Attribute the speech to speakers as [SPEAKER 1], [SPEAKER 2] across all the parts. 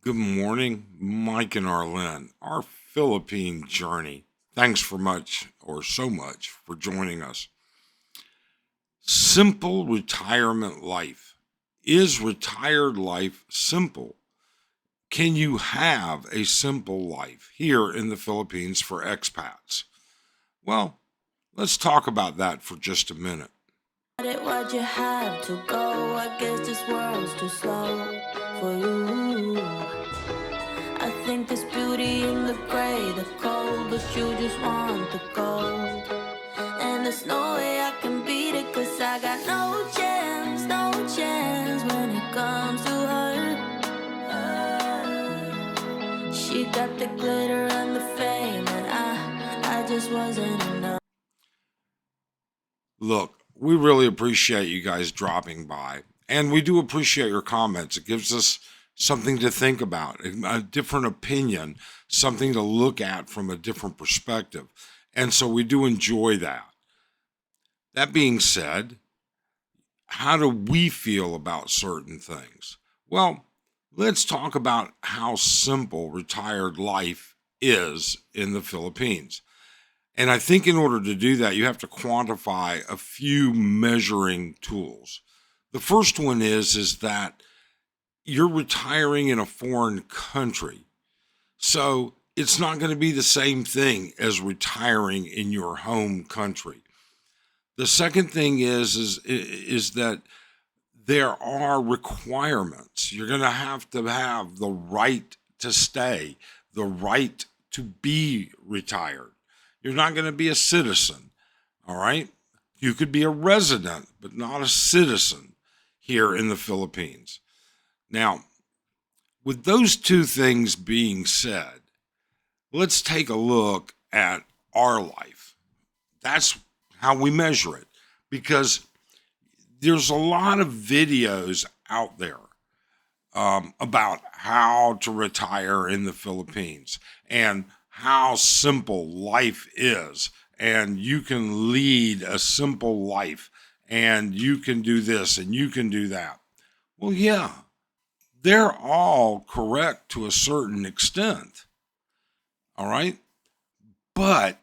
[SPEAKER 1] Good morning, Mike and Arlen, our Philippine journey. Thanks for much or so much for joining us. Simple retirement life. Is retired life simple? Can you have a simple life here in the Philippines for expats? Well, let's talk about that for just a minute.
[SPEAKER 2] Why'd you have to go? I guess this world's too slow for you. I think there's beauty in the gray, the cold, but you just want the gold. And there's no way I can beat it, cause I got no chance, no chance when it comes to her. She got the glitter and the fame, and I just wasn't enough.
[SPEAKER 1] Look, we really appreciate you guys dropping by, and we do appreciate your comments. It gives us something to think about, a different opinion, something to look at from a different perspective. And so we do enjoy that. That being said, how do we feel about certain things? Well, let's talk about how simple retired life is in the Philippines. And I think in order to do that, you have to quantify a few measuring tools. The first one is that you're retiring in a foreign country. So it's not going to be the same thing as retiring in your home country. The second thing is that there are requirements. You're going to have the right to stay, the right to be retired. You're not going to be a citizen, all right? You could be a resident, but not a citizen here in the Philippines. Now, with those two things being said, let's take a look at our life. That's how we measure it, because there's a lot of videos out there about how to retire in the Philippines and how simple life is, and you can lead a simple life, and you can do this and you can do that. Well, yeah, they're all correct to a certain extent, all right? But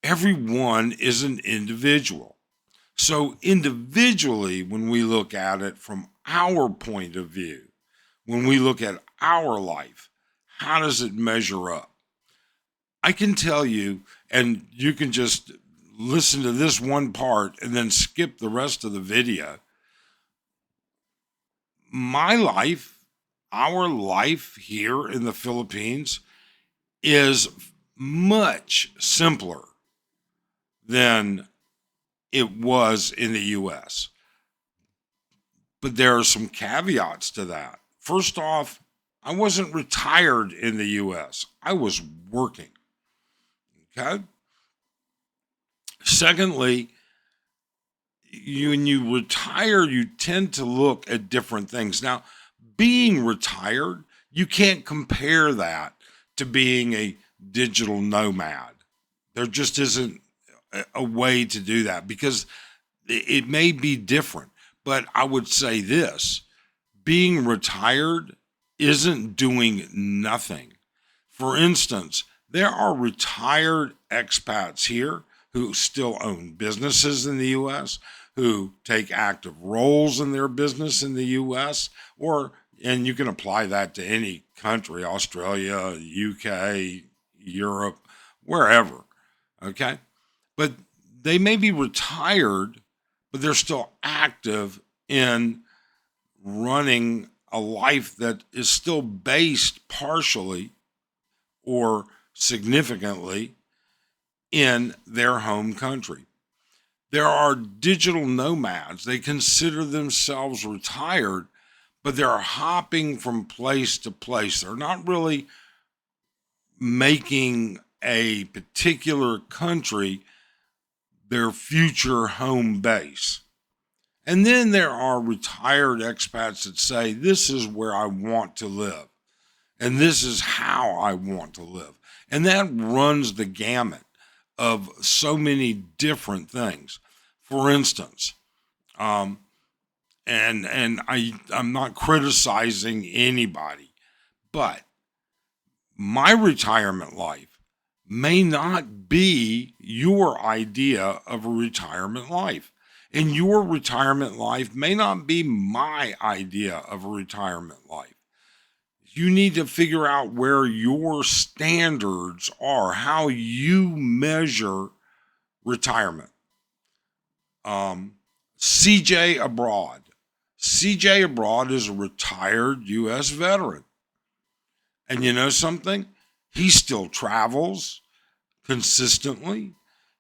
[SPEAKER 1] everyone is an individual. So individually, when we look at it from our point of view, when we look at our life, how does it measure up? I can tell you, and you can just listen to this one part and then skip the rest of the video. My life, our life here in the Philippines is much simpler than it was in the US. But there are some caveats to that. First off, I wasn't retired in the US. I was working. Okay. Secondly, when you retire, you tend to look at different things. Now, being retired, you can't compare that to being a digital nomad. There just isn't a way to do that because it may be different. But I would say this: being retired isn't doing nothing. For instance, there are retired expats here who still own businesses in the US, who take active roles in their business in the US, and you can apply that to any country, Australia, UK, Europe, wherever. Okay. But they may be retired, but they're still active in running a life that is still based partially or significantly in their home country. There are digital nomads. They consider themselves retired, but they're hopping from place to place. They're not really making a particular country their future home base. And then there are retired expats that say, this is where I want to live, and this is how I want to live. And that runs the gamut of so many different things. For instance, I'm not criticizing anybody, But my retirement life may not be your idea of a retirement life. And your retirement life may not be my idea of a retirement life. You need to figure out where your standards are, how you measure retirement. CJ Abroad. CJ Abroad is a retired U.S. veteran. And you know something? He still travels consistently.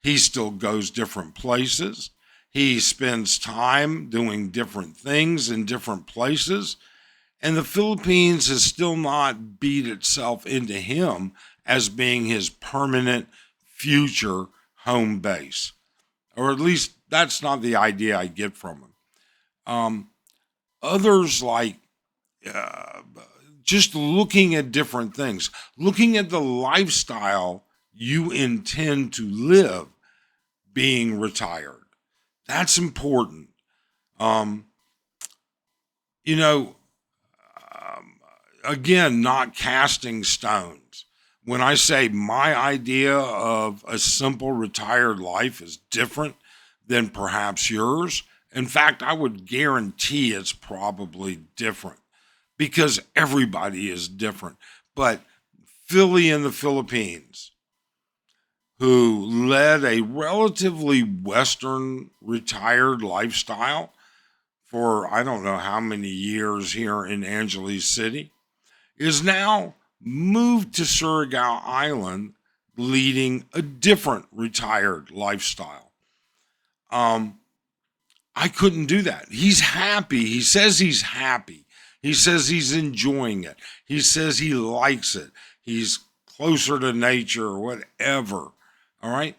[SPEAKER 1] He still goes different places. He spends time doing different things in different places. And the Philippines has still not beat itself into him as being his permanent future home base. Or at least that's not the idea I get from him. Others like just looking at different things, looking at the lifestyle you intend to live being retired. That's important. You know, again, not casting stones. When I say my idea of a simple retired life is different than perhaps yours, in fact, I would guarantee it's probably different because everybody is different. But Philly in the Philippines, who led a relatively Western retired lifestyle for I don't know how many years here in Angeles City, is now moved to Surigao Island leading a different retired lifestyle. I couldn't do that. He's happy. He says he's happy. He says he's enjoying it. He says he likes it. He's closer to nature or whatever. All right.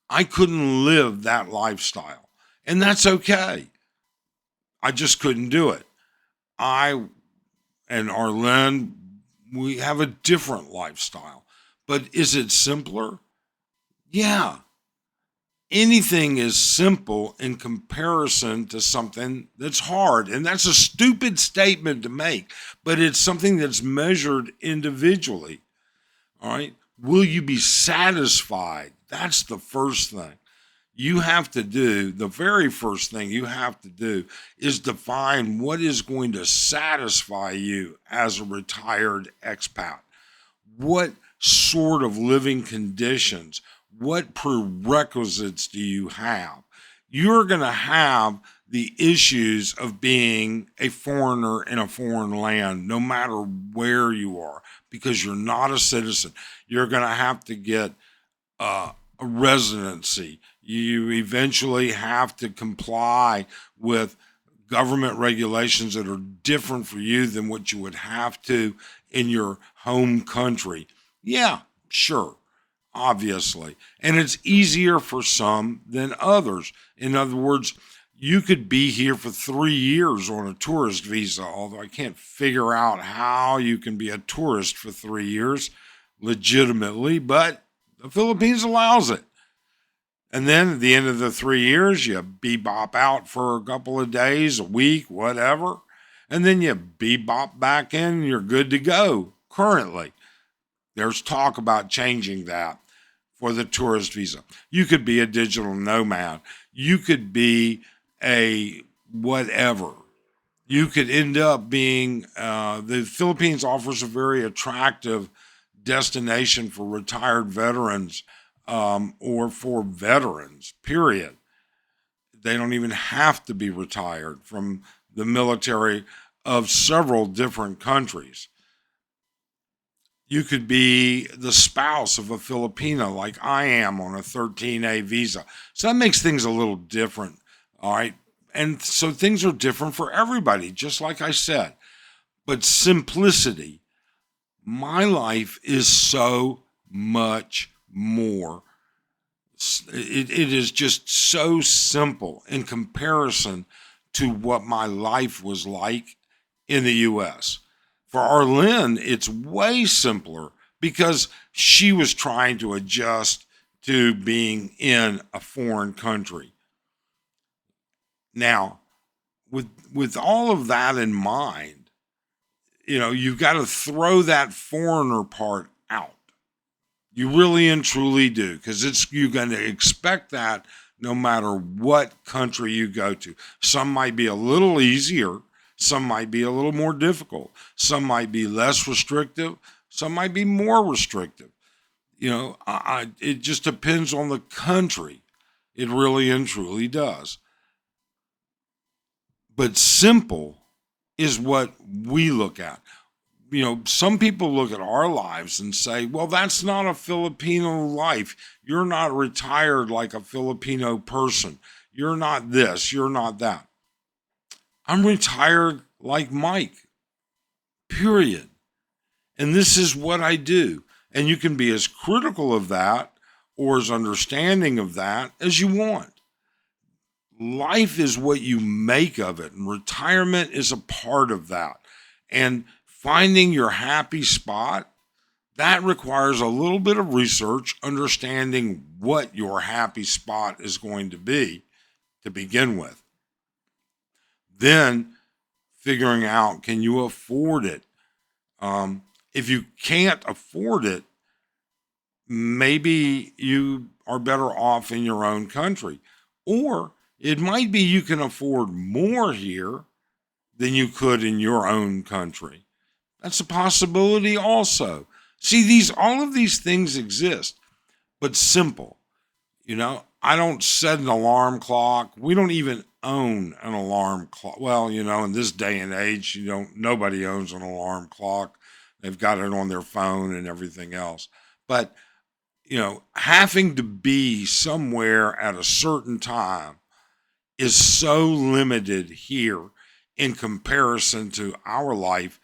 [SPEAKER 1] I couldn't live that lifestyle. And that's okay. I just couldn't do it. I and Arlen, we have a different lifestyle. But is it simpler? Yeah. Anything is simple in comparison to something that's hard. And that's a stupid statement to make, but it's something that's measured individually. All right. Will you be satisfied? That's the first thing. You have to do, the very first thing you have to do is define what is going to satisfy you as a retired expat. What sort of living conditions, what prerequisites do you have? You're going to have the issues of being a foreigner in a foreign land, no matter where you are, because you're not a citizen. You're going to have to get a residency. You eventually have to comply with government regulations that are different for you than what you would have to in your home country. Yeah, sure, obviously. And it's easier for some than others. In other words, you could be here for 3 years on a tourist visa, although I can't figure out how you can be a tourist for 3 years legitimately, but the Philippines allows it. And then at the end of the 3 years, you bebop out for a couple of days, a week, whatever. And then you bebop back in and you're good to go currently. There's talk about changing that for the tourist visa. You could be a digital nomad. You could be a whatever. You could end up being, the Philippines offers a very attractive destination for retired veterans or for veterans, period. They don't even have to be retired from the military of several different countries. You could be the spouse of a Filipino like I am on a 13A visa. So that makes things a little different, all right? And so things are different for everybody, just like I said. But simplicity, my life is so much more. It is just so simple in comparison to what my life was like in the U.S. For Arlene, it's way simpler because she was trying to adjust to being in a foreign country. Now, with all of that in mind, you've got to throw that foreigner part out. You really and truly do, because you're going to expect that no matter what country you go to. Some might be a little easier. Some might be a little more difficult. Some might be less restrictive. Some might be more restrictive. It just depends on the country. It really and truly does. But simple is what we look at. Some people look at our lives and say, well, that's not a Filipino life. You're not retired like a Filipino person. You're not this, you're not that. I'm retired like Mike, period. And this is what I do. And you can be as critical of that or as understanding of that as you want. Life is what you make of it, and retirement is a part of that. And finding your happy spot, that requires a little bit of research, understanding what your happy spot is going to be to begin with. Then figuring out, can you afford it? If you can't afford it, maybe you are better off in your own country. Or it might be you can afford more here than you could in your own country. That's a possibility also. See, all of these things exist, but simple. I don't set an alarm clock. We don't even own an alarm clock. Well, in this day and age, nobody owns an alarm clock. They've got it on their phone and everything else. But, having to be somewhere at a certain time is so limited here in comparison to our life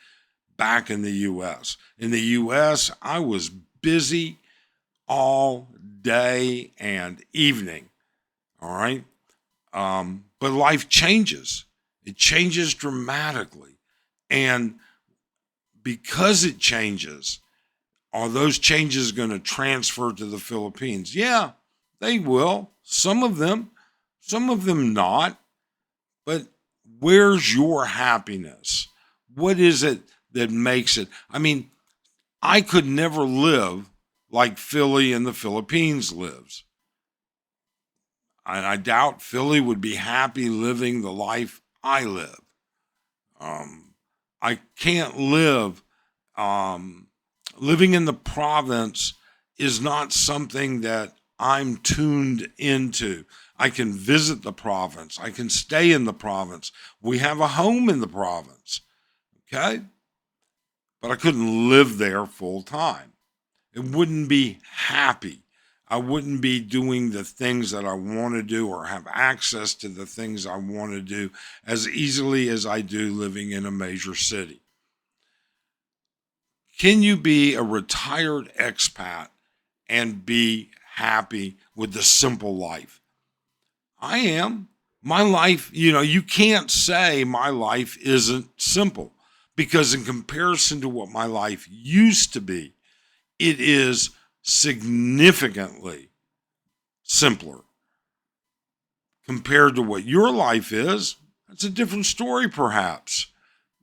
[SPEAKER 1] back in the U.S. In the U.S., I was busy all day and evening, all right? But life changes. It changes dramatically. And because it changes, are those changes going to transfer to the Philippines? Yeah, they will. Some of them not. But where's your happiness? What is it that makes it? I could never live like Philly in the Philippines lives. And I doubt Philly would be happy living the life I live. I can't live. Living in the province is not something that I'm tuned into. I can visit the province. I can stay in the province. We have a home in the province. Okay? But I couldn't live there full time. It wouldn't be happy. I wouldn't be doing the things that I want to do or have access to the things I want to do as easily as I do living in a major city. Can you be a retired expat and be happy with the simple life? I am. My life, you can't say my life isn't simple, because in comparison to what my life used to be, it is significantly simpler. Compared to what your life is, that's a different story perhaps.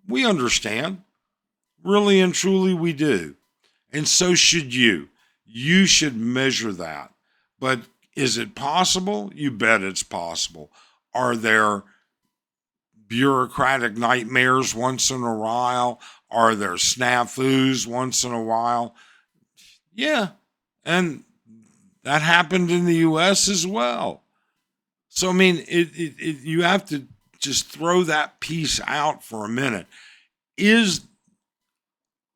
[SPEAKER 1] We understand. Really and truly we do. And so should you. You should measure that. But is it possible? You bet it's possible. Are there bureaucratic nightmares once in a while? Are there snafus once in a while? Yeah. And that happened in the U.S. as well. So, you have to just throw that piece out for a minute.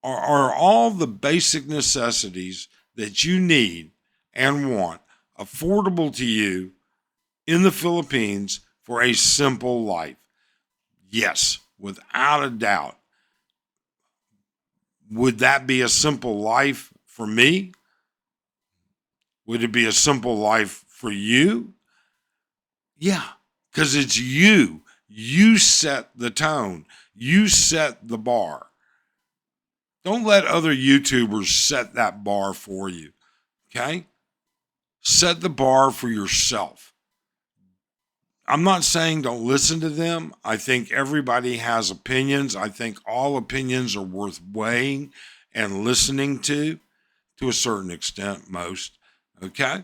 [SPEAKER 1] Are all the basic necessities that you need and want affordable to you in the Philippines for a simple life? Yes, without a doubt. Would that be a simple life for me? Would it be a simple life for you? Yeah, because it's you. You set the tone. You set the bar. Don't let other YouTubers set that bar for you, okay? Set the bar for yourself. I'm not saying don't listen to them. I think everybody has opinions. I think all opinions are worth weighing and listening to a certain extent, most. Okay?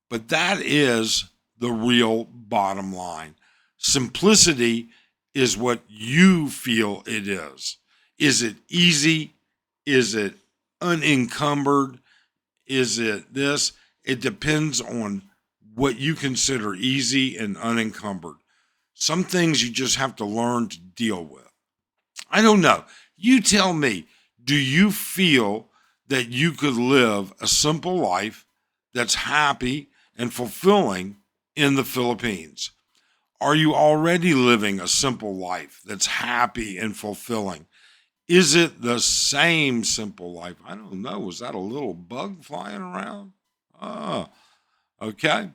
[SPEAKER 1] But that is the real bottom line. Simplicity is what you feel it is. Is it easy? Is it unencumbered? Is it this? It depends on what you consider easy and unencumbered. Some things you just have to learn to deal with. I don't know. You tell me, do you feel that you could live a simple life that's happy and fulfilling in the Philippines? Are you already living a simple life that's happy and fulfilling? Is it the same simple life? I don't know. Was that a little bug flying around? Oh, okay.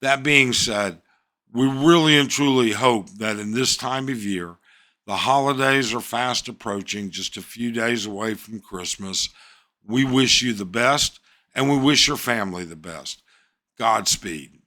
[SPEAKER 1] That being said, we really and truly hope that in this time of year, the holidays are fast approaching, just a few days away from Christmas. We wish you the best, and we wish your family the best. Godspeed.